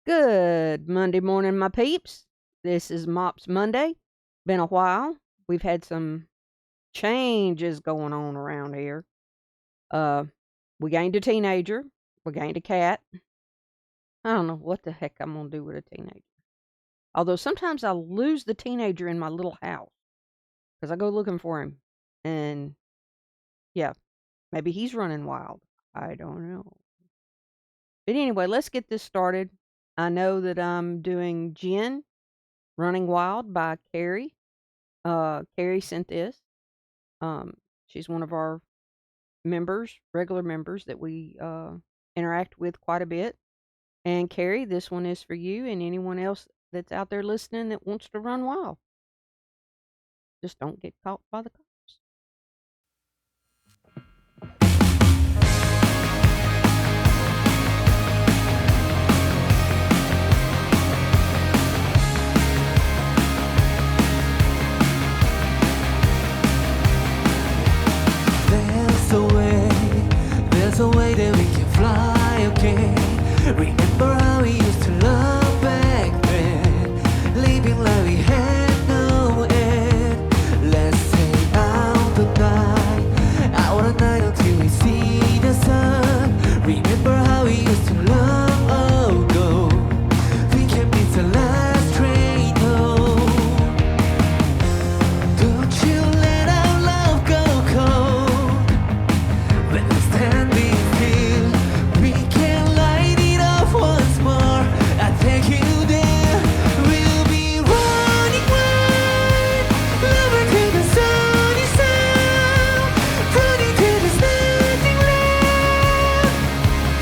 Good Monday morning, my peeps. This is Mops Monday. Been a while. We've had some changes going on around here. Uh, we gained a teenager. We gained a cat. I don't know what the heck I'm gonna do with a teenager. Although sometimes I lose the teenager in my little house because I go looking for him, and yeah, maybe he's running wild. I don't know. But anyway, let's get this started. I know that I'm doing Jin Running Wild by Kerri. Kerri sent this. Um, she's one of our members, regular members that we interact with quite a bit. And Kerri, this one is for you and anyone else that's out there listening that wants to run wild. Just don't get caught by the cops. There's a way, there's a way that we can fly again. Remember how we used to love back then, living like we had no end. Let's stay out the night, out at night until we see the sun. Remember how we used to love, oh go. We can miss the last train home. Don't you let our love go cold. When we're standing still, we can light it up once more. I take you there. We'll be running wild, loving till the sun is out, running till there's nothing left.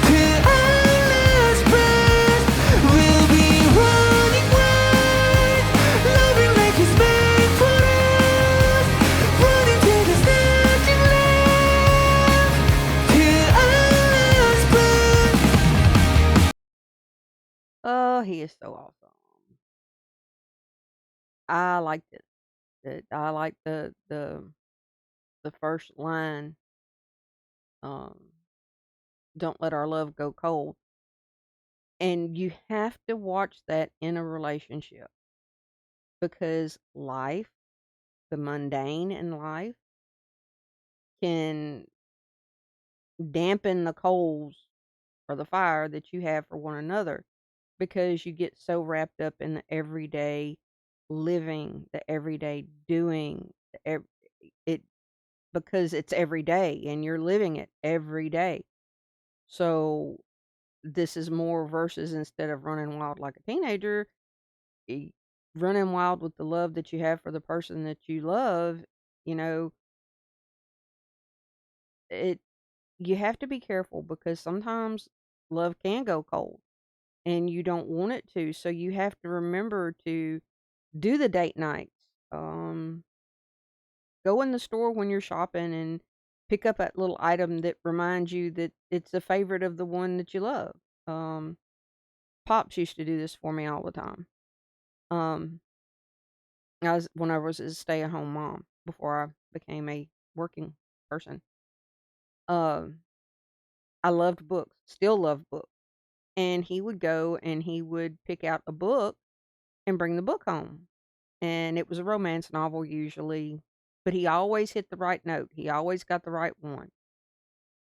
Till our last breath, we'll be running wild, loving like it's meant for us, running till there's nothing left. Till our last breath. Oh, he is so awesome. I like this. I like the first line. Um, don't let our love go cold. And you have to watch that in a relationship because life, the mundane in life, can dampen the coals or the fire that you have for one another because you get so wrapped up in the everyday living, the everyday doing, it because it's every day and you're living it every day. So this is more versus instead of running wild like a teenager, y- running wild with the love that you have for the person that you love, you know, it you have to be careful because sometimes love can go cold and you don't want it to. So you have to remember to do the date nights. Um, Go in the store when you're shopping and pick up that little item that reminds you that it's a favorite of the one that you love. Um, Pops used to do this for me all the time. Um, when I was a stay-at-home mom before I became a working person. Um, I loved books, still love books. And he would go and he would pick out a book and bring the book home. And it was a romance novel usually, but he always hit the right note. He always got the right one.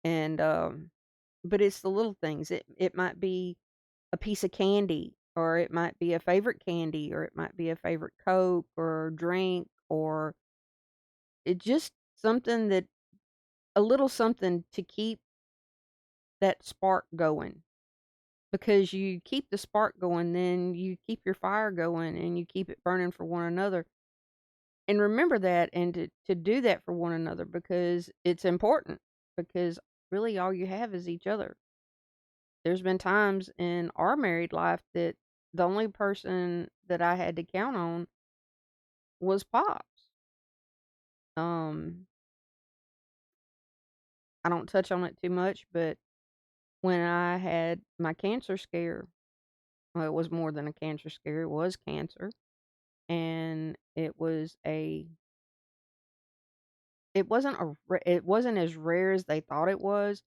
And but it's the little things. It might be a piece of candy or it might be a favorite candy or it might be a favorite Coke or drink or it just something that a little something to keep that spark going. Because you keep the spark going, then you keep your fire going and you keep it burning for one another. And remember that and to do that for one another because it's important because really all you have is each other. There's been times in our married life that the only person that I had to count on was Pops. Um, I don't touch on it too much, but when I had my cancer scare, well, it was more than a cancer scare, it was cancer. And it wasn't as rare as they thought it was,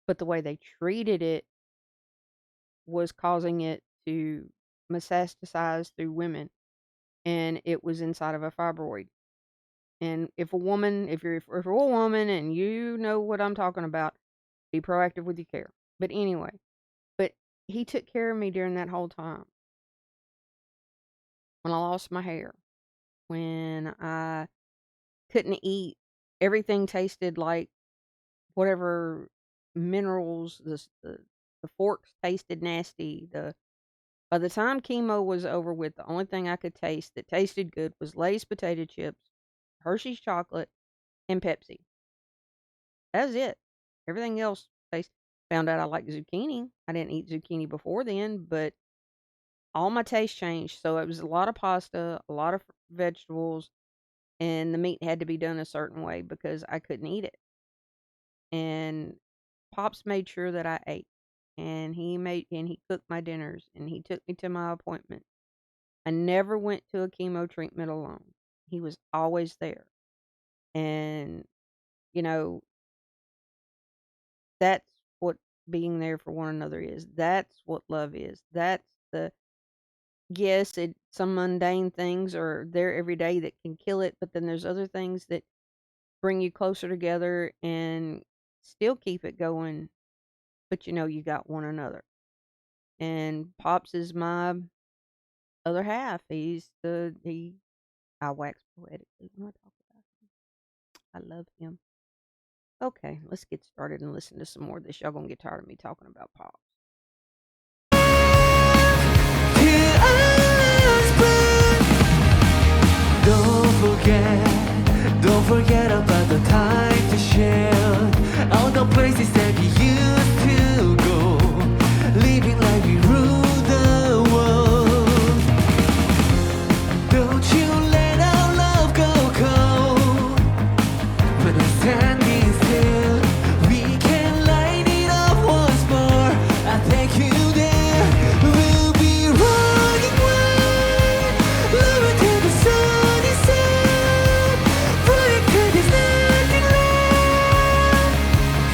but the way they treated it was causing it to metastasize through women, and it was inside of a fibroid. And if you're a woman and you know what I'm talking about, be proactive with your care. But anyway, but he took care of me during that whole time. When I lost my hair, when I couldn't eat, everything tasted like whatever minerals. The forks tasted nasty. The By the time chemo was over with, the only thing I could taste that tasted good was Lay's potato chips, Hershey's chocolate, and Pepsi. That was it. Everything else tasted. Found out I liked zucchini. I didn't eat zucchini before then, but all my taste changed. So it was a lot of pasta, a lot of vegetables, and the meat had to be done a certain way because I couldn't eat it. And Pops made sure that I ate, and he cooked my dinners, and he took me to my appointments. I never went to a chemo treatment alone. He was always there. And, you know, that's what being there for one another is. That's what love is. That's the yes, some mundane things are there every day that can kill it, but then there's other things that bring you closer together and still keep it going, but you got one another. And Pops is my other half. I wax poetically when I talk about him. I love him. Okay, let's get started and listen to some more of this. Y'all gonna get tired of me talking about Pops. Don't don't forget about the time to share. All the places that we used to go, living like we rule the world. Don't you let our love go cold. When we're standing still, we can light it up once more. I take you there. We'll be running wild, loving till the sun is up. Running till there's nothing left.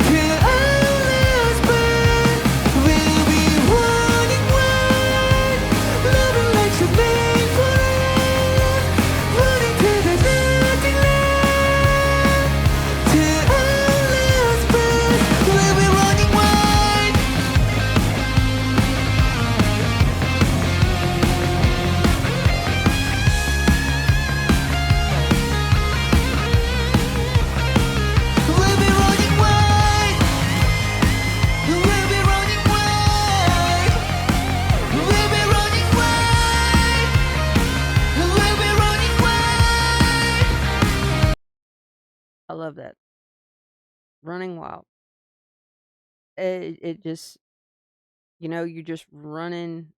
Till our last breath, we'll be running wild, loving like you're made for us. Running till there's nothing left. Till our last breath, we'll be running wild. We'll be running wild. We'll be running wild. We'll be running wild. We'll be running wild. I love that. Running wild. It just, you're just running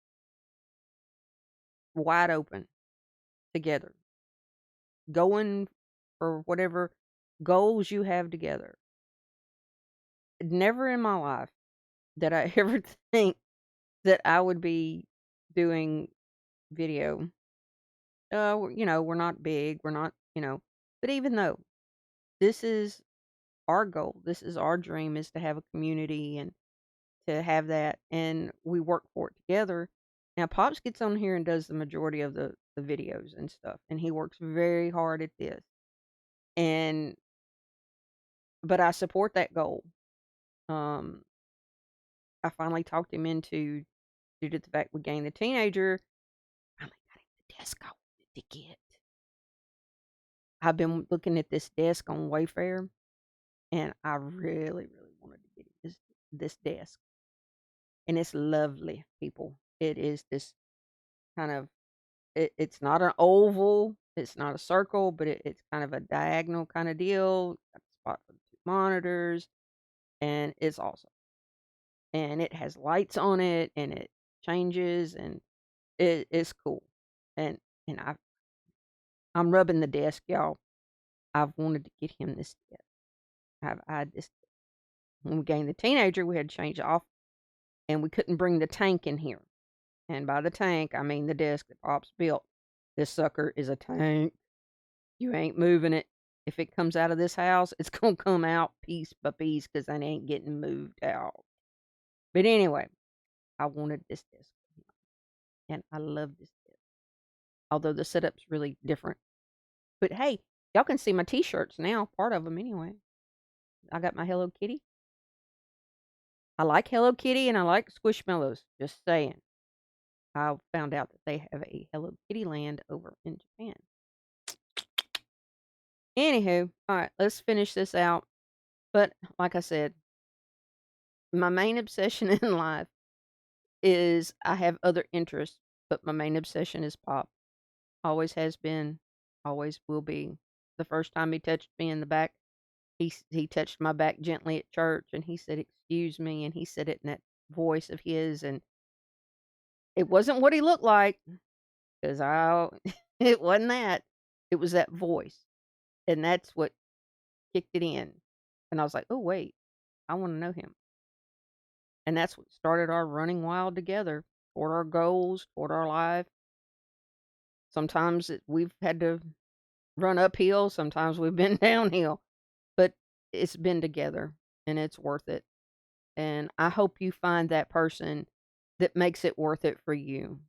wide open together, going for whatever goals you have together. Never in my life did I ever think that I would be doing video. We're not big, we're not, but even though this is our goal, this is our dream, is to have a community and to have that, and we work for it together. Now, Pops gets on here and does the majority of the videos and stuff, and he works very hard at this. And but I support that goal. Um, I finally talked him into, due to the fact we gained the teenager, finally got him the desk I wanted to get. I've been looking at this desk on Wayfair, and I really, really wanted to get him this desk. And it's lovely, people. It is this kind of it's not an oval, it's not a circle, but it's kind of a diagonal kind of deal. Got a spot for the two monitors, and it's awesome. And it has lights on it, and it changes, and it's cool. And I'm rubbing the desk, y'all. I've wanted to get him this desk. I've eyed this. When we gained the teenager, we had to change off, and we couldn't bring the tank in here. And by the tank, I mean the desk that Pops built. This sucker is a tank. You ain't moving it. If it comes out of this house, it's going to come out piece by piece because it ain't getting moved out. But anyway, I wanted this desk. and I love this desk. Although the setup's really different. But hey, y'all can see my t-shirts now, part of them anyway. I got my Hello Kitty. I like Hello Kitty and I like Squishmallows. Just saying. I found out that they have a Hello Kitty land over in Japan. Anywho, all right, let's finish this out. But like I said, my main obsession in life is I have other interests, but my main obsession is pop. Always has been, always will be. The first time he touched me in the back, he touched my back gently at church, and he said, "Excuse me," and he said it in that voice of his, and it wasn't what he looked like, 'cause I it wasn't that. It was that voice, and that's what kicked it in, and I was like, "Oh, wait, I wanna know him." And that's what started our running wild together toward our goals, toward our life. Sometimes we've had to run uphill, sometimes we've been downhill, but it's been together, and it's worth it. And I hope you find that person that makes it worth it for you,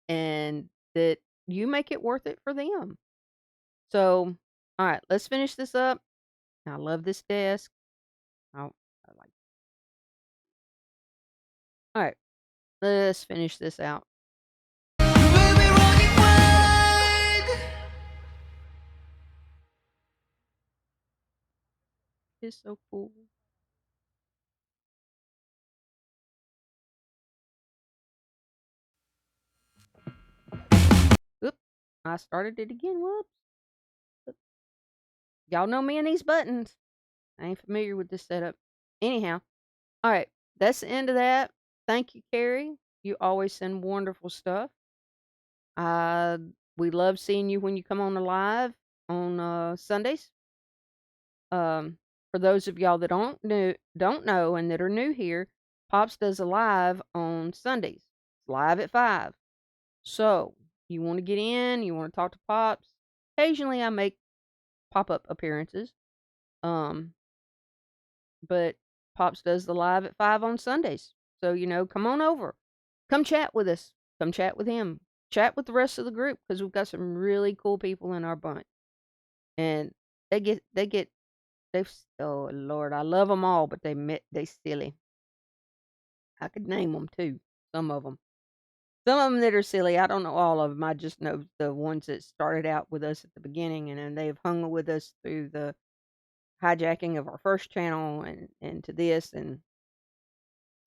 and that you make it worth it for them. So, all right, let's finish this up. I love this desk. I like. All right, let's finish this out. We'll be running wild. It's so cool. Oop, I started it again. Whoops. Y'all know me and these buttons. I ain't familiar with this setup. Anyhow, all right, that's the end of that. Thank you, Kerri. You always send wonderful stuff. Uh, we love seeing you when you come on the live on Sundays. For those of y'all that don't know and that are new here, Pops does a live on Sundays. It's live at 5. So you want to get in, you want to talk to Pops. Occasionally, I make pop-up appearances. Um, but Pops does the live at 5 on Sundays. So, come on over. Come chat with us. Come chat with him. Chat with the rest of the group because we've got some really cool people in our bunch. And oh Lord, I love them all, but they silly. I could name them too. Some of them. Some of them that are silly. I don't know all of them. I just know the ones that started out with us at the beginning, and then they've hung with us through the hijacking of our first channel and to this, and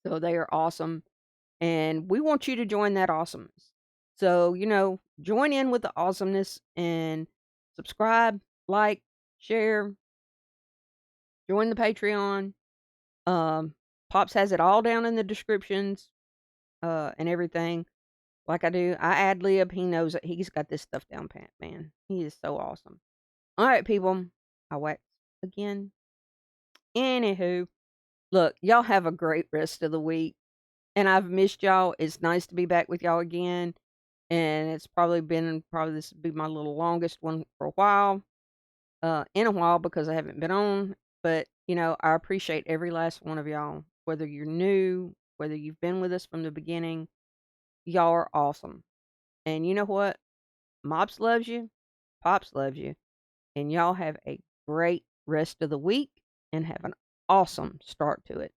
so they are awesome. And we want you to join that awesomeness. So, join in with the awesomeness and subscribe, like, share, join the Patreon. Um, Pops has it all down in the descriptions, and everything. Like I do, I ad lib. He knows it. He's got this stuff down pat, man. He is so awesome. All right, people. I wax again. Anywho, look, y'all have a great rest of the week. And I've missed y'all. It's nice to be back with y'all again. And it's probably this will be my little longest one for a while. In a while because I haven't been on. But, I appreciate every last one of y'all. Whether you're new, whether you've been with us from the beginning, y'all are awesome. And you know what? Mops loves you. Pops loves you. And y'all have a great rest of the week and have an awesome start to it.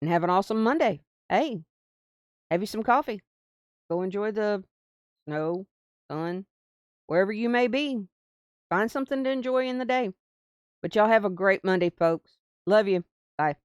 And have an awesome Monday. Hey, have you some coffee. Go enjoy the snow, sun, wherever you may be. Find something to enjoy in the day. But y'all have a great Monday, folks. Love you. Bye.